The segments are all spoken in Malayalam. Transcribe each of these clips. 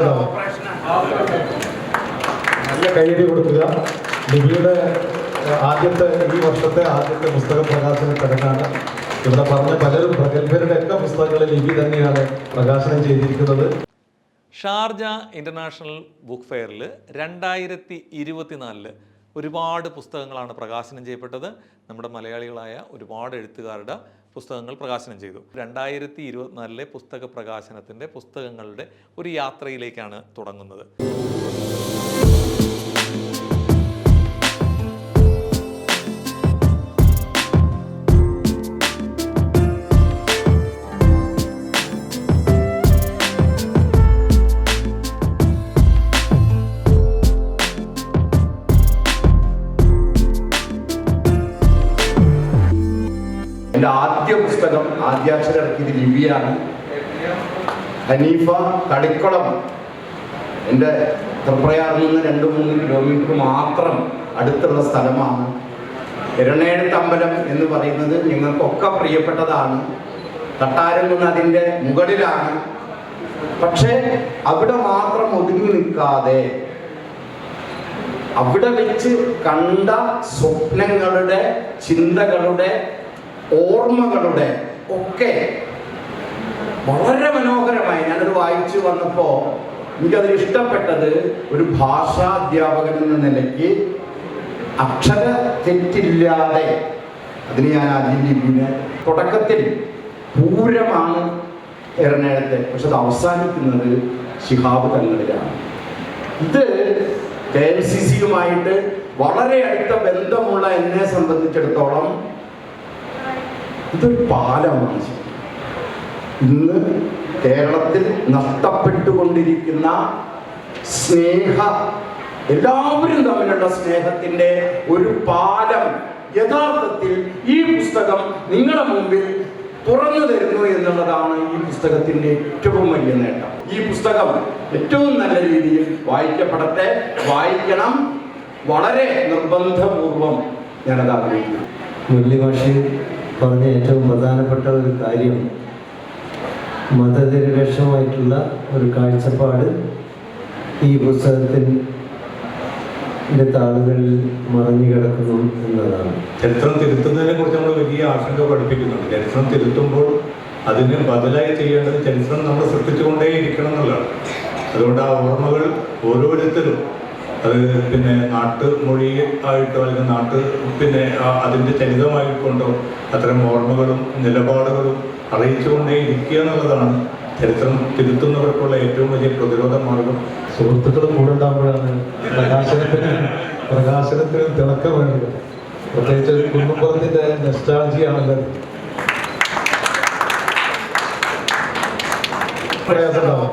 നല്ല കൈയടി കൊടുക്കുക. ലിബിയുടെ ഈ വർഷത്തെ ആദ്യത്തെ പുസ്തക പ്രകാശന ചടങ്ങാണ്. ഇവിടെ പറഞ്ഞ പലരും പ്രഗത്ഭരുടെ ഒക്കെ പുസ്തകങ്ങളിൽ ലിബി തന്നെയാണ് പ്രകാശനം ചെയ്തിരിക്കുന്നത്. ഷാർജ ഇന്റർനാഷണൽ ബുക്ക് ഫെയറിൽ 2024 ഒരുപാട് പുസ്തകങ്ങളാണ് പ്രകാശനം ചെയ്യപ്പെട്ടത്. നമ്മുടെ മലയാളികളായ ഒരുപാട് എഴുത്തുകാരുടെ പുസ്തകങ്ങൾ പ്രകാശനം ചെയ്തു. 2024 പുസ്തക പ്രകാശനത്തിൻ്റെ പുസ്തകങ്ങളുടെ ഒരു യാത്രയിലേക്കാണ് തുടങ്ങുന്നത്. എൻ്റെ ആദ്യ പുസ്തകം ആദ്യാക്ഷരം ഇറക്കിയത് ലിബിയാണ്. ഹനീഫ തളിക്കുളം എൻ്റെ തൃപ്രയാറിൽ നിന്ന് 2-3 കിലോമീറ്റർ മാത്രം അടുത്തുള്ള സ്ഥലമാണ്. ഇരണേഴത്തമ്പലം എന്ന് പറയുന്നത് ഞങ്ങൾക്കൊക്കെ പ്രിയപ്പെട്ടതാണ്. തട്ടാരംകുന്ന് അതിൻ്റെ മുകളിലാണ്. പക്ഷേ അവിടെ മാത്രം ഒതുങ്ങി നിൽക്കാതെ അവിടെ വെച്ച് കണ്ട സ്വപ്നങ്ങളുടെ, ചിന്തകളുടെ, ഓർമ്മകളുടെ ഒക്കെ വളരെ മനോഹരമായി ഞാനത് വായിച്ചു വന്നപ്പോൾ എനിക്കതിൽ ഇഷ്ടപ്പെട്ടത്, ഒരു ഭാഷാ അധ്യാപകൻ എന്ന നിലയ്ക്ക് അക്ഷര തെറ്റില്ലാതെ അതിന് ഞാൻ ആദ്യം ലിബിനെ തുടക്കത്തിൽ പൂരമാണ് എറണാകുളത്തെ, പക്ഷെ അത് അവസാനിക്കുന്നത് ശിഹാബ് തങ്ങളിലാണ്. ഇത് KMCC-യുമായിട്ട് വളരെ അടുത്ത ബന്ധമുള്ള എന്നെ സംബന്ധിച്ചിടത്തോളം ഇതൊരു പാലമാണ്. ഇന്ന് കേരളത്തിൽ നഷ്ടപ്പെട്ടുകൊണ്ടിരിക്കുന്ന എല്ലാവരും തമ്മിലുള്ള സ്നേഹത്തിന്റെ ഒരു പാലം യഥാർത്ഥത്തിൽ ഈ പുസ്തകം നിങ്ങളുടെ മുമ്പിൽ തുറന്നു തരുന്നു എന്നുള്ളതാണ് ഈ പുസ്തകത്തിന്റെ ഏറ്റവും വലിയ നേട്ടം. ഈ പുസ്തകം ഏറ്റവും നല്ല രീതിയിൽ വായിക്കപ്പെടട്ടെ, വായിക്കണം, വളരെ നിർബന്ധപൂർവം ഞാനത് ആഗ്രഹിക്കുന്നു. മുരളിഭാഷയിൽ പറഞ്ഞ ഏറ്റവും പ്രധാനപ്പെട്ട ഒരു കാര്യം മതനിരപേക്ഷമായിട്ടുള്ള ഒരു കാഴ്ചപ്പാട് ഈ പുസ്തകത്തിൻ്റെ താളുകളിൽ മറഞ്ഞു കിടക്കുന്നു എന്നതാണ്. ചരിത്രം തിരുത്തുന്നതിനെ കുറിച്ച് നമ്മൾ വലിയ ആശങ്ക പഠിപ്പിക്കുന്നുണ്ട്. ചരിത്രം തിരുത്തുമ്പോൾ അതിന് ബദലായി ചെയ്യേണ്ടത് ചരിത്രം നമ്മൾ സൃഷ്ടിച്ചുകൊണ്ടേയിരിക്കണം എന്നുള്ളതാണ്. അതുകൊണ്ട് ആ ഓർമ്മകൾ ഓരോരുത്തരും അത് നാട്ടുമൊഴി ആയിട്ടോ അല്ലെങ്കിൽ അതിൻ്റെ ചരിതമായിക്കൊണ്ടോ അത്തരം ഓർമ്മകളും നിലപാടുകളും അറിയിച്ചുകൊണ്ടേ ഇരിക്കുക എന്നുള്ളതാണ് ചരിത്രം തിരുത്തുന്നവർക്കുള്ള ഏറ്റവും വലിയ പ്രതിരോധ മാർഗം. സുഹൃത്തുക്കളും കൂടെ ഉണ്ടാകുമ്പോഴാണ് പ്രകാശനത്തിന് തിളക്കം വേണ്ടത്. പ്രത്യേകിച്ച് ഒരു കുടുംബത്തിന്റെ നെസ്റ്റാൾജിയാണല്ലോ. പ്രയാസമുണ്ടാവും.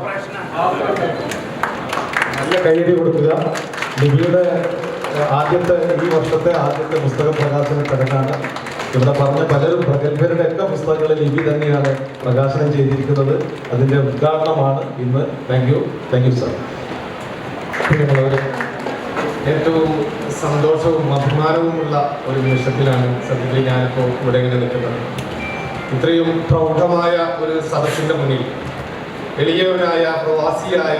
നല്ല കൈയടി കൊടുക്കുക. ലിബിയുടെ ഈ വർഷത്തെ ആദ്യത്തെ പുസ്തക പ്രകാശന ചടങ്ങാണ്. ഇവിടെ പറഞ്ഞ പലരും പ്രഗത്ഭരുടെ ഒക്കെ പുസ്തകങ്ങളിൽ ലിബി തന്നെയാണ് പ്രകാശനം ചെയ്തിരിക്കുന്നത്. അതിൻ്റെ ഉദ്ഘാടനമാണ് ഇന്ന്. Thank you sir. പ്രിയമുള്ളവരെ, ഏറ്റവും സന്തോഷവും അഭിമാനവുമുള്ള ഒരു നിമിഷത്തിലാണ് സത്യത്തിൽ ഞാനിപ്പോൾ ഇവിടെ ഇങ്ങനെ നിൽക്കുന്നത്. ഇത്രയും പ്രൗഢമായ ഒരു സദസ്സിൻ്റെ മുന്നിൽ എളിയവനായ പ്രവാസിയായ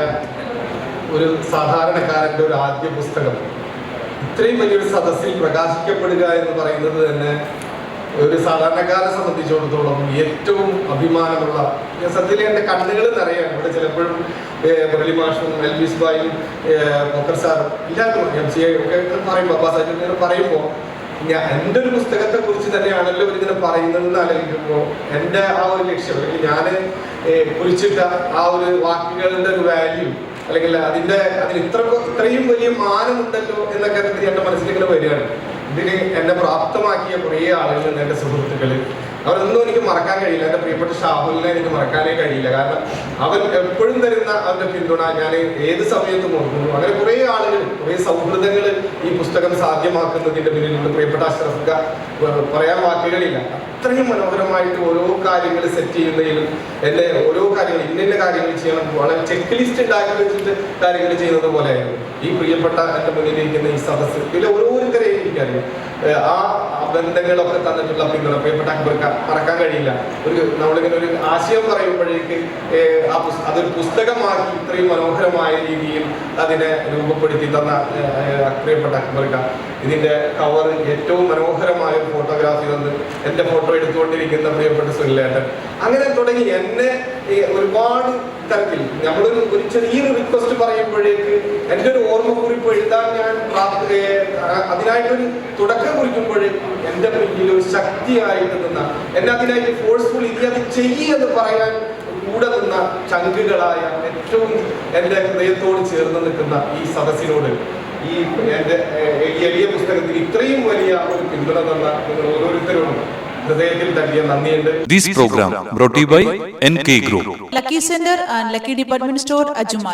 ഒരു സാധാരണക്കാരൻ്റെ ഒരു ആദ്യ പുസ്തകം ഇത്രയും വലിയൊരു സദസ്സിൽ പ്രകാശിക്കപ്പെടുക എന്ന് പറയുന്നത് തന്നെ ഒരു സാധാരണക്കാരെ സംബന്ധിച്ചിടത്തോളം ഏറ്റവും അഭിമാനമുള്ള, സത്യത്തിൽ എൻ്റെ കണ്ണുകൾ നിറയാണ്. ഇവിടെ ചിലപ്പോഴും മുരളി മാഷും എൽബിസ് ബായും പൊക്കർ സാറും എല്ലാവരും MC ഒക്കെ പറയുമ്പോൾ ഇങ്ങനെ പറയുമ്പോൾ എൻ്റെ ഒരു പുസ്തകത്തെ കുറിച്ച് തന്നെയാണല്ലോ ഇവരിങ്ങനെ പറയുന്നതെന്ന് ആലോചിക്കുമ്പോൾ എൻ്റെ ആ ഒരു ലക്ഷ്യം, അല്ലെങ്കിൽ ഞാൻ കുറിച്ചിട്ട ആ ഒരു വാക്കുകളുടെ ഒരു വാല്യൂ, അല്ലെങ്കിൽ അതിന് ഇത്രയും വലിയ മാനമുണ്ടല്ലോ എന്നൊക്കെ എൻ്റെ മനസ്സിലിങ്ങനെ വരികയാണ്. ഇതിന് എന്നെ പ്രാപ്തമാക്കിയ കുറേ ആളുകൾ, എൻ്റെ സുഹൃത്തുക്കൾ, അവരൊന്നും എനിക്ക് മറക്കാൻ കഴിയില്ല. എൻ്റെ പ്രിയപ്പെട്ട ഷാഹുലിനെ എനിക്ക് മറക്കാനേ കഴിയില്ല. കാരണം അവൻ എപ്പോഴും തരുന്ന അവൻ്റെ പിന്തുണ ഞാൻ ഏത് സമയത്തും ഓർക്കുന്നു. അങ്ങനെ കുറേ ആളുകൾ, കുറേ സൗഹൃദങ്ങൾ ഈ പുസ്തകം സാധ്യമാക്കുന്നതിൻ്റെ പിന്നിലുണ്ട്. പ്രിയപ്പെട്ട അഷ്റഫ് പറയാൻ വാക്കുകളില്ല. അത്രയും മനോഹരമായിട്ട് ഓരോ കാര്യങ്ങൾ സെറ്റ് ചെയ്യുന്നതിലും എന്നെ ഓരോ കാര്യങ്ങൾ ഇന്ന കാര്യങ്ങൾ ചെയ്യണം, വളരെ ചെക്ക് ലിസ്റ്റ് ഉണ്ടാക്കി വെച്ചിട്ട് കാര്യങ്ങൾ ചെയ്യുന്നത് പോലെയായിരുന്നു ഈ പ്രിയപ്പെട്ട എൻ്റെ മുന്നിലിരിക്കുന്ന ഈ സദസ്സ്. ഇതിൽ ഓരോരുത്തരെയും എനിക്കറിയാം. ആ ബന്ധങ്ങളൊക്കെ തന്നിട്ടുള്ള പിന്തുണ പ്രിയപ്പെട്ട അക്ബർക്ക് മറക്കാൻ കഴിയില്ല. നമ്മളിങ്ങനെ ഒരു ആശയം പറയുമ്പോഴേക്ക് അതൊരു പുസ്തകമാക്കി ഇത്രയും മനോഹരമായ രീതിയിൽ അതിനെ രൂപപ്പെടുത്തി തന്ന പ്രിയപ്പെട്ട അക്ബർക്ക്, ഇതിന്റെ കവർ ഏറ്റവും മനോഹരമായ ഒരു ഫോട്ടോഗ്രാഫി തന്ന് എൻ്റെ ഫോട്ടോ എടുത്തുകൊണ്ടിരിക്കുന്ന പ്രിയപ്പെട്ട സുനിലേട്ടൻ, അങ്ങനെ തുടങ്ങി എന്നെ ഒരുപാട് തരത്തിൽ നമ്മളൊരു ചെറിയൊരു റിക്വസ്റ്റ് പറയുമ്പോഴേക്ക് എൻ്റെ ഒരു ഓർമ്മക്കുറിപ്പ് എഴുതാൻ ഞാൻ അതിനായിട്ടൊരു തുടക്കം കുറിക്കുമ്പോഴേക്കും എൻ്റെ മുന്നിൽ ഒരു ശക്തിയായിട്ട് നിന്ന, എന്നെ അതിനായിട്ട് ഫോഴ്സ്ഫുൾ ഇനി അത് ചെയ്യുമെന്ന് പറയാൻ കൂടെ നിന്ന ചങ്കുകളായ ഏറ്റവും എൻ്റെ ഹൃദയത്തോട് ചേർന്ന് നിൽക്കുന്ന ഈ സദസ്സിനോട്, ഈ എൻ്റെ ഈ എളിയ പുസ്തകത്തിൽ ഇത്രയും വലിയ ഒരു പിന്തുണ തന്ന നിങ്ങൾ ഓരോരുത്തരോടും ഹൃദയത്തിൽ തട്ടിയ നന്ദിയുണ്ട്. This program brought to you by NK Group, Lucky Center and Lucky Department Store, Ajuma.